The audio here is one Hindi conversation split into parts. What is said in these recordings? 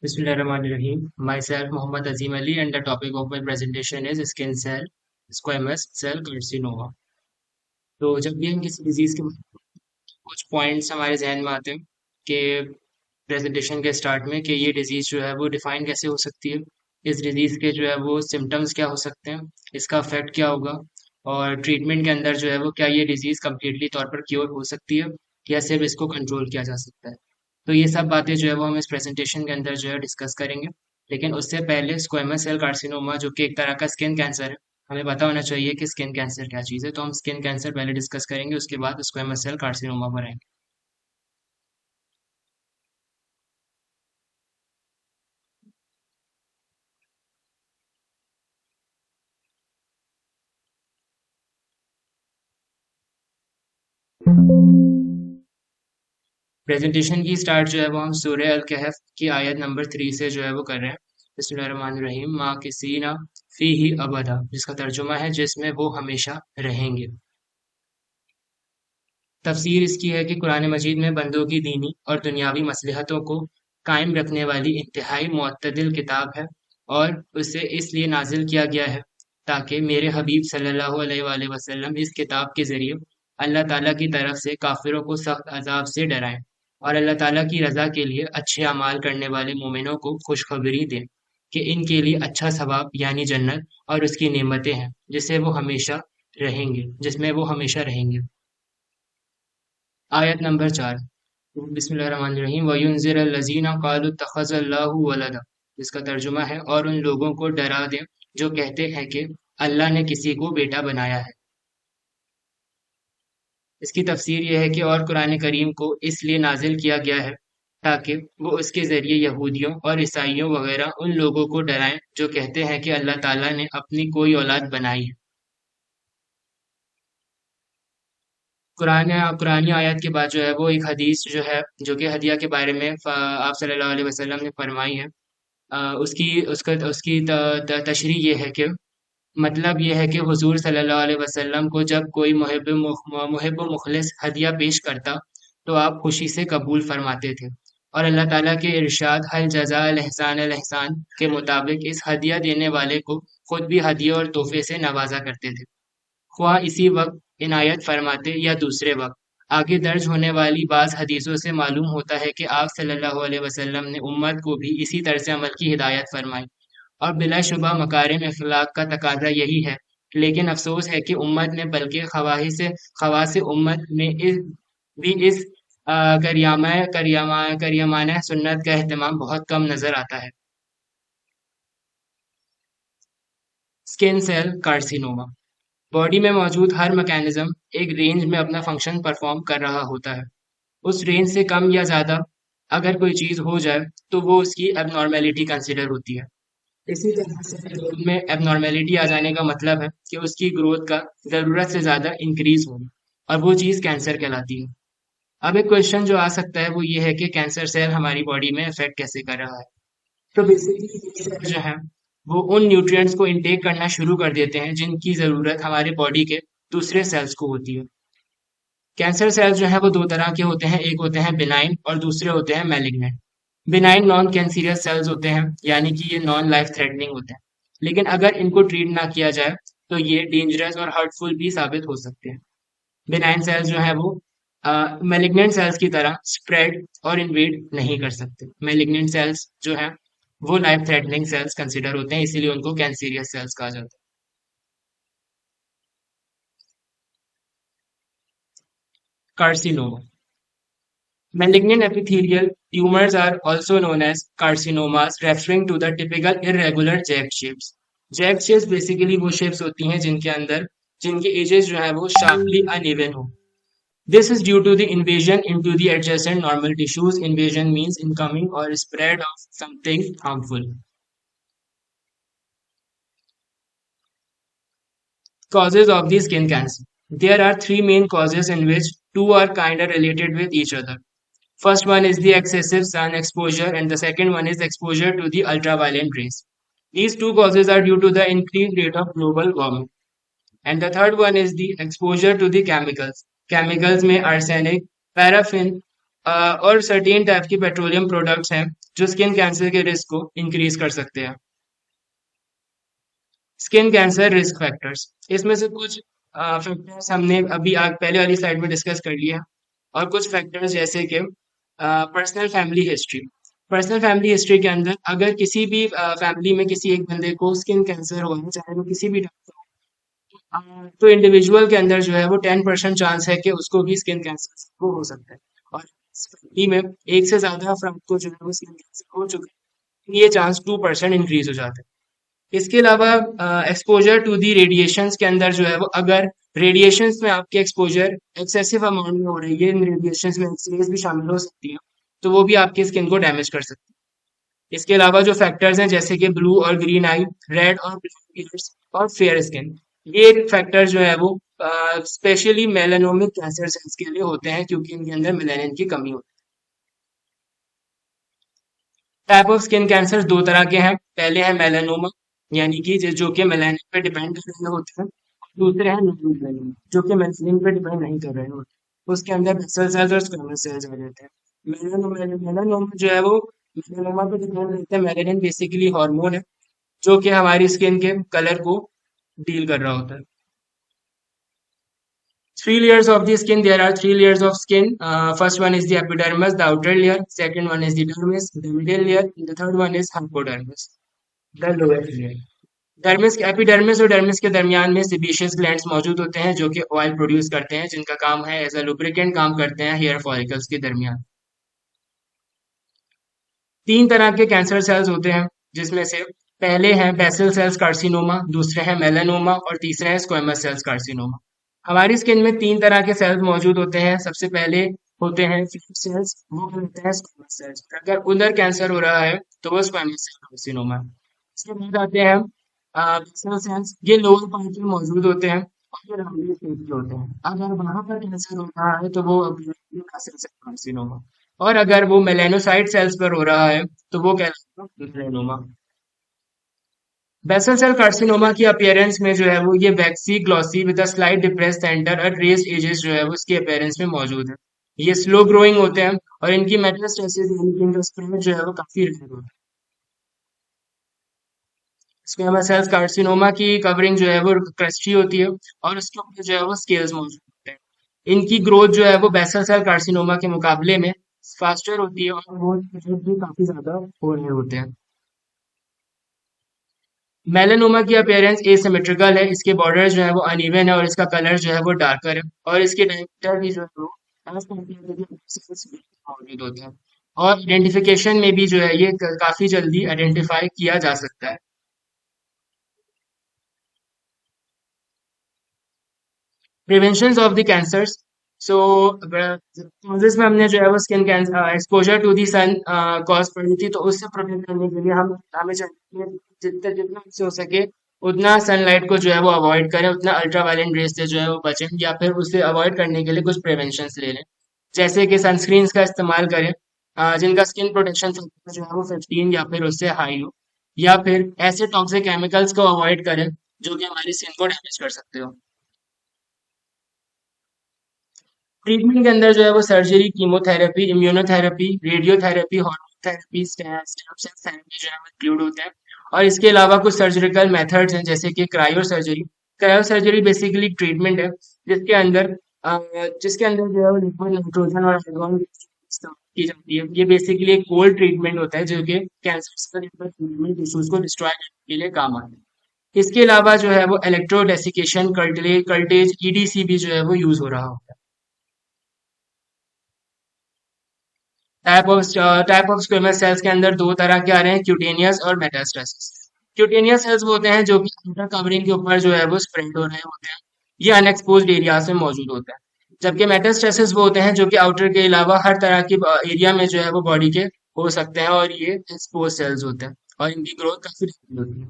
Bismillahirrahmanirrahim. Myself, Muhammad Azim Ali, and the topic of my presentation is skin cell squamous cell carcinoma. तो जब भी हम किसी डिजीज के कुछ पॉइंट्स हमारे जहन में आते हैं कि प्रेजेंटेशन के स्टार्ट में कि ये डिजीज जो है वो डिफाइन कैसे हो सकती है, इस डिजीज के जो है वो सिम्टम्स क्या हो सकते हैं, इसका इफेक्ट क्या होगा और ट्रीटमेंट के अंदर जो है वो क्या ये डिजीज कम्प्लीटली तौर पर क्योर हो सकती है या सिर्फ इसको कंट्रोल किया जा सकता है। तो ये सब बातें जो है वो हम इस प्रेजेंटेशन के अंदर जो है डिस्कस करेंगे। लेकिन उससे पहले स्क्वेमस सेल कार्सिनोमा जो कि एक तरह का स्किन कैंसर है, हमें पता होना चाहिए कि स्किन कैंसर क्या चीज़ है। तो हम स्किन कैंसर पहले डिस्कस करेंगे, उसके बाद स्क्वेमस सेल कार्सिनोमा पर आएंगे। प्रेजेंटेशन की स्टार्ट जो है वो हम सूरह अल कहफ की आयत नंबर 3 से जो है वो कर रहे हैं। बिस्मिल्लाहिर्रहमानिर्रहीम। माँ किसीना फी ही अबदा, जिसका तर्जुमा है जिसमें वो हमेशा रहेंगे। तफसीर इसकी है कि कुरान मजीद में बंदों की दीनी और दुनियावी मसलहतों को कायम रखने वाली इंतहाई मुअत्तदिल किताब है और उसे इसलिए नाजिल किया गया है ताकि मेरे हबीब सल्लल्लाहु अलैहि वसल्लम इस किताब के ज़रिए अल्लाह ताला की तरफ से काफिरों को सख्त अजाब से डराएं और अल्लाह ताला की रज़ा के लिए अच्छे अमाल करने वाले मोमिनों को खुशखबरी दें कि इनके लिए अच्छा सवाब यानी जन्नत और उसकी नेमतें हैं जिसमें वो हमेशा रहेंगे। आयत नंबर 4। बिस्मिल्लाहिर्रहमानिर्रहीम वयुनज़िरल्लज़ीना क़ालू इत्तख़ज़ल्लाहु वलदा, जिसका तर्जुमा है और उन लोगों को डरा दें जो कहते हैं कि अल्लाह ने किसी को बेटा बनाया है। इसकी तफसीर यह है कि और कुरान करीम को इसलिए नाजिल किया गया है ताकि वो उसके ज़रिए यहूदियों और ईसाइयों वगैरह उन लोगों को डराएं जो कहते हैं कि अल्लाह ताला ने अपनी कोई औलाद बनाई है। कुरानी आयत के बाद जो है वो एक हदीस जो है जो कि हदिया के बारे में आप सल्लल्लाहु अलैहि वसल्लम ने फरमाई है। उसकी उसका उसकी तशरीह ये है कि मतलब ये है कि हुजूर सल्लल्लाहु अलैहि वसल्लम को जब कोई मुहिब मुखलिस हदिया पेश करता तो आप खुशी से कबूल फरमाते थे और अल्लाह ताला के इरशाद हल जज़ा अल एहसान के मुताबिक इस हदिया देने वाले को खुद भी हदिया और तोहफे से नवाजा करते थे, ख्वाह इसी वक्त इनायत फरमाते या दूसरे वक्त। आगे दर्ज होने वाली बाज़ हदीसों से मालूम होता है कि आप सल्लल्लाहु अलैहि वसल्लम ने उम्मत को भी इसी तरह अमल की हिदायत फरमाई और बिलाशुबा मकारिम अखलाक का तकाजा यही है। लेकिन अफसोस है कि उम्मत में बल्कि खवास उम्मत में इस करियमाना सुन्नत का एहतमाम बहुत कम नजर आता है। Skin cell carcinoma. बॉडी में मौजूद हर मैकेनिज्म एक रेंज में अपना फंक्शन परफॉर्म कर रहा होता है। उस रेंज से कम या ज़्यादा अगर कोई चीज़ हो जाए तो वो उसकी एबनॉर्मेलिटी कंसिडर होती है। इसी तरह से ग्रोथ में एबनॉर्मेलिटी आ जाने का मतलब है कि उसकी ग्रोथ का ज़रूरत से ज़्यादा इंक्रीज होना और वो चीज़ कैंसर कहलाती है। अब एक क्वेश्चन जो आ सकता है वो ये है कि कैंसर सेल हमारी बॉडी में इफेक्ट कैसे कर रहा है। तो बेसिकली जो है वो उन न्यूट्रिएंट्स को इनटेक करना शुरू कर देते हैं जिनकी ज़रूरत हमारे बॉडी के दूसरे सेल्स को होती है। कैंसर सेल्स जो है वो दो तरह के होते हैं, एक होते हैं बिनाइन और दूसरे होते हैं malignant. Benign non cancerous cells होते हैं, यानी कि ये नॉन लाइफ थ्रेटनिंग होते हैं, लेकिन अगर इनको ट्रीट ना किया जाए तो ये डेंजरस और हर्टफुल भी साबित हो सकते हैं। बिनाइन सेल्स जो है वो मैलिग्नेंट सेल्स की तरह स्प्रेड और इन्वेड नहीं कर सकते। मैलिग्नेंट सेल्स जो है वो लाइफ थ्रेटनिंग सेल्स कंसिडर होते हैं, इसीलिए उनको कैंसीरियस सेल्स कहा जाता है। Carcinoma. Malignant epithelial tumors are also known as carcinomas, referring to the typical irregular jagged shapes. Jagged shapes basically वो shapes होती हैं जिनके edges जो है वो sharply uneven हो. This is due to the invasion into the adjacent normal tissues. Invasion means incoming or spread of something harmful. Causes of the skin cancer. There are three main causes in which two are kind of related with each other. First one is the excessive sun exposure, and the second one is exposure to the ultraviolet rays. These two causes are due to the increased rate of global warming. And the third one is the exposure to the chemicals. Chemicals may arsenic, paraffin, और सर्टेन टाइप की पेट्रोलियम प्रोडक्ट्स हैं जो स्किन कैंसर के रिस्क को इंक्रीज कर सकते हैं। स्किन कैंसर रिस्क फैक्टर्स, इसमें से कुछ फैक्टर्स हमने अभी पहले वाली स्लाइड में डिस्कस कर लिया। और कुछ फैक्टर्स जैसे कि personal family history. Personal family history के अंदर अगर किसी भी फैमिली में किसी एक बंदे को स्किन कैंसर हुआ है, चाहे वो किसी भी type का हो, तो इंडिविजुअल के अंदर जो है वो 10% चांस है कि उसको भी स्किन कैंसर को हो सकता है। और इस फैमिली में एक से ज्यादा अफराद को जो है वो स्किन कैंसर हो चुका है, ये चांस 2% इंक्रीज हो जाता है। इसके अलावा एक्सपोजर टू दी रेडिएशंस के अंदर जो है वो अगर रेडिएशंस में आपके एक्सपोजर एक्सेसिव अमाउंट में हो रही है, इन रेडिएशंस में एक्सरेज भी शामिल हो सकती है, तो वो भी आपकी स्किन को डैमेज कर सकती है। इसके अलावा जो फैक्टर्स हैं जैसे कि ब्लू और ग्रीन आई, रेड और ब्लैक ईयर्स और फेयर स्किन, ये फैक्टर जो है वो स्पेशली मेलानोमिक कैंसर सेल्स के लिए होते हैं क्योंकि इनके अंदर मेलानिन की कमी होती है। टाइप ऑफ स्किन कैंसर दो तरह के हैं। पहले है मेलानोमा, यानी कि जो कि मेलानिन पे डिपेंड कर रहे होते हैं। दूसरे हैं नॉन मेलानिन, जो कि मेलानिन पे डिपेंड नहीं कर रहे होते, उसके अंदर बेसल सेल्स और स्क्वेमस सेल्स आ जाते हैं। मेलानोमा मेलानोमा जो है वो मेलानोमा पे डिपेंड रहता है। मेलानिन बेसिकली हार्मोन है जो कि हमारी स्किन के कलर को डील कर रहा होता है। Three layers of the skin. There are three layers of skin. First one is the epidermis, the outer layer. Second one is the dermis, the middle layer. The third one is hypodermis, the lower layer. Dermis epidermis और डर्मिस के दरमियान में सेबेशियस ग्लैंड्स मौजूद होते हैं जो कि ऑयल प्रोड्यूस करते हैं, जिनका काम है एज अ लुब्रिकेंट काम करते हैं हेयर फॉलिकल्स के दरमियान। तीन तरह के कैंसर सेल्स होते हैं जिसमें से पहले हैं बेसल सेल्स कार्सिनोमा, दूसरे हैं मेलानोमा और तीसरे हैं स्क्वेमस सेल्स कार्सिनोमा। हमारी स्किन में तीन तरह के सेल्स मौजूद होते हैं। सबसे पहले होते हैं फ्लैट सेल्स, वो होते हैं स्क्वेमस सेल्स। अगर उधर कैंसर हो रहा है तो वो स्क्वेमस सेल कार्सिनोमा है। इसके बाद आते हैं बेसल सेल्स, ये लोअर पार्ट में मौजूद होते हैं और ये राउंडेड शेप के होते हैं। अगर वहां पर कैंसर हो रहा है तो वो बेसल सेल कार्सिनोमा, और अगर वो मेलानोसाइट सेल्स पर हो रहा है तो वो कहलाएगा मेलानोमा। बेसल सेल कार्सिनोमा की अपीयरेंस में जो है वो ये waxy glossy with a slight depressed centre और रेज्ड एजेस जो है वो इसकी अपीयरेंस में मौजूद है। ये स्लो ग्रोइंग होते हैं और इनकी मेटास्टेसिस यानी कि इनका स्प्रेड जो है वो काफी रेयर होता है। स्क्वेमस सेल कार्सिनोमा की कवरिंग जो है वो क्रस्टी होती है और उसके ऊपर जो है वो स्केल्स मौजूद होते हैं। इनकी ग्रोथ जो है वो बेसल सेल कार्सिनोमा के मुकाबले में फास्टर होती है और वो भी काफी ज्यादा हो रहे होते हैं। मेलानोमा की अपीयरेंस एसिमेट्रिकल है, इसके बॉर्डर जो है वो अनइवन है और इसका कलर जो है वो डार्कर है, और इसके डायमीटर भी जो है वो as compared to the cells मौजूद होता है। और आइडेंटिफिकेशन में भी जो है ये काफी जल्दी आइडेंटिफाई किया जा सकता है। Prevention of the cancers, so causes में हमने जो है वो skin cancer exposure to the sun cause पड़ी थी, तो उससे प्रोटेक्ट करने के लिए हम हमें चाहिए जितना जितना हमसे हो सके उतना सनलाइट को जो है वो अवॉइड करें, उतना अल्ट्रावायलेट रेस से जो है वो बचें, या फिर उसे अवॉइड करने के लिए कुछ प्रिवेंशन ले लें, जैसे कि सनस्क्रीन्स का इस्तेमाल करें जिनका स्किन प्रोटेक्शन फैक्टर जो है वो 15 या फिर उससे हाई हो, या फिर ऐसे टॉक्सिक केमिकल्स को अवॉइड करें जो कि हमारी स्किन को डैमेज कर सकते हो। ट्रीटमेंट के अंदर जो है वो surgery, chemotherapy, immunotherapy, radiotherapy, hormone therapy, stem cell therapy जो है वो इंक्लूड होते हैं। और इसके अलावा कुछ सर्जिकल मेथड्स हैं जैसे कि cryo surgery. Cryo surgery basically treatment है जिसके अंदर अ, जिसके अंदर जो है वो लिक्विड नाइट्रोजन और आर्गन की जाती है। ये बेसिकली एक कोल्ड ट्रीटमेंट होता है जो कि कैंसर टिश्यूज को डिस्ट्रॉय करने के लिए काम आता है। इसके अलावा जो है वो इलेक्ट्रो डेसिकेशन, कर्टेज, ईडीसी भी जो है वो यूज हो रहा होता है। टाइप ऑफ स्क्वेमस सेल्स के अंदर दो तरह के आ रहे हैं, क्यूटेनियस और मेटास्टेसिस। क्यूटेनियस सेल्स वो होते हैं जो कि आउटर कवरिंग के ऊपर जो है वो स्प्रेड हो रहे होते हैं, ये अनएक्सपोज्ड एरिया में मौजूद होता है। जबकि मेटास्टेसिस वो होते हैं जो कि आउटर के अलावा हर तरह की एरिया में जो है वो बॉडी के हो सकते हैं, और ये एक्सपोज सेल्स होते हैं और इनकी ग्रोथ काफी रैपिड होती है।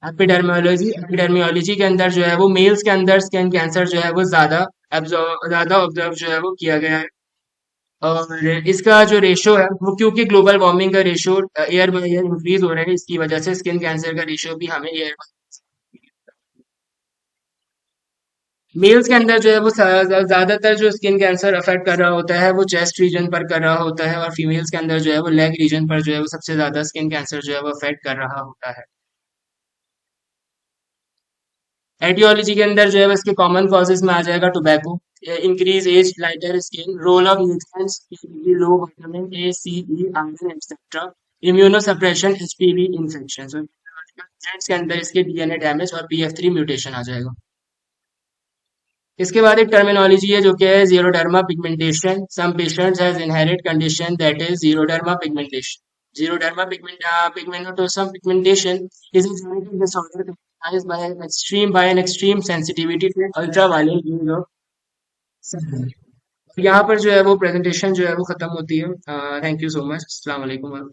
एपिडर्मियोलॉजी के अंदर जो है वो मेल्स के अंदर स्किन कैंसर जो है वो ज्यादा ऑब्जर्व जो है वो किया गया है। और इसका जो रेशो है वो क्योंकि ग्लोबल वार्मिंग का ratio air by air increase हो रहा है, इसकी वजह से स्किन कैंसर का रेशो भी हमें एयर मेल्स के अंदर जो है वो ज्यादातर जो स्किन कैंसर अफेक्ट कर रहा होता है वो चेस्ट रीजन पर कर रहा होता है, और फीमेल्स के अंदर जो है वो लेग रीजन पर जो है वो सबसे ज्यादा स्किन कैंसर जो है वो अफेक्ट कर रहा होता है। एटियोलॉजी के अंदर जो है वो इसके कॉमन कॉजेज में आ जाएगा tobacco, increase age, lighter skin, role of nutrients, low vitamin A, C, E, iron etcetera, immunosuppression, HPV infection. के अंदर इसके डीएनए डैमेज और पीएफ3 म्यूटेशन आ जाएगा। इसके बाद एक टर्मिनोलॉजी है जो कि है xeroderma pigmentation. Some patients has inherit condition that is xeroderma pigmentation. Xeroderma pigmentosum pigmentation is a genetic disorder characterized by an extreme sensitivity to ultraviolet rays of sun। यहाँ पर जो है वो प्रेजेंटेशन जो है वो खत्म होती है। Thank you so much. अस्सलाम वालेकुम।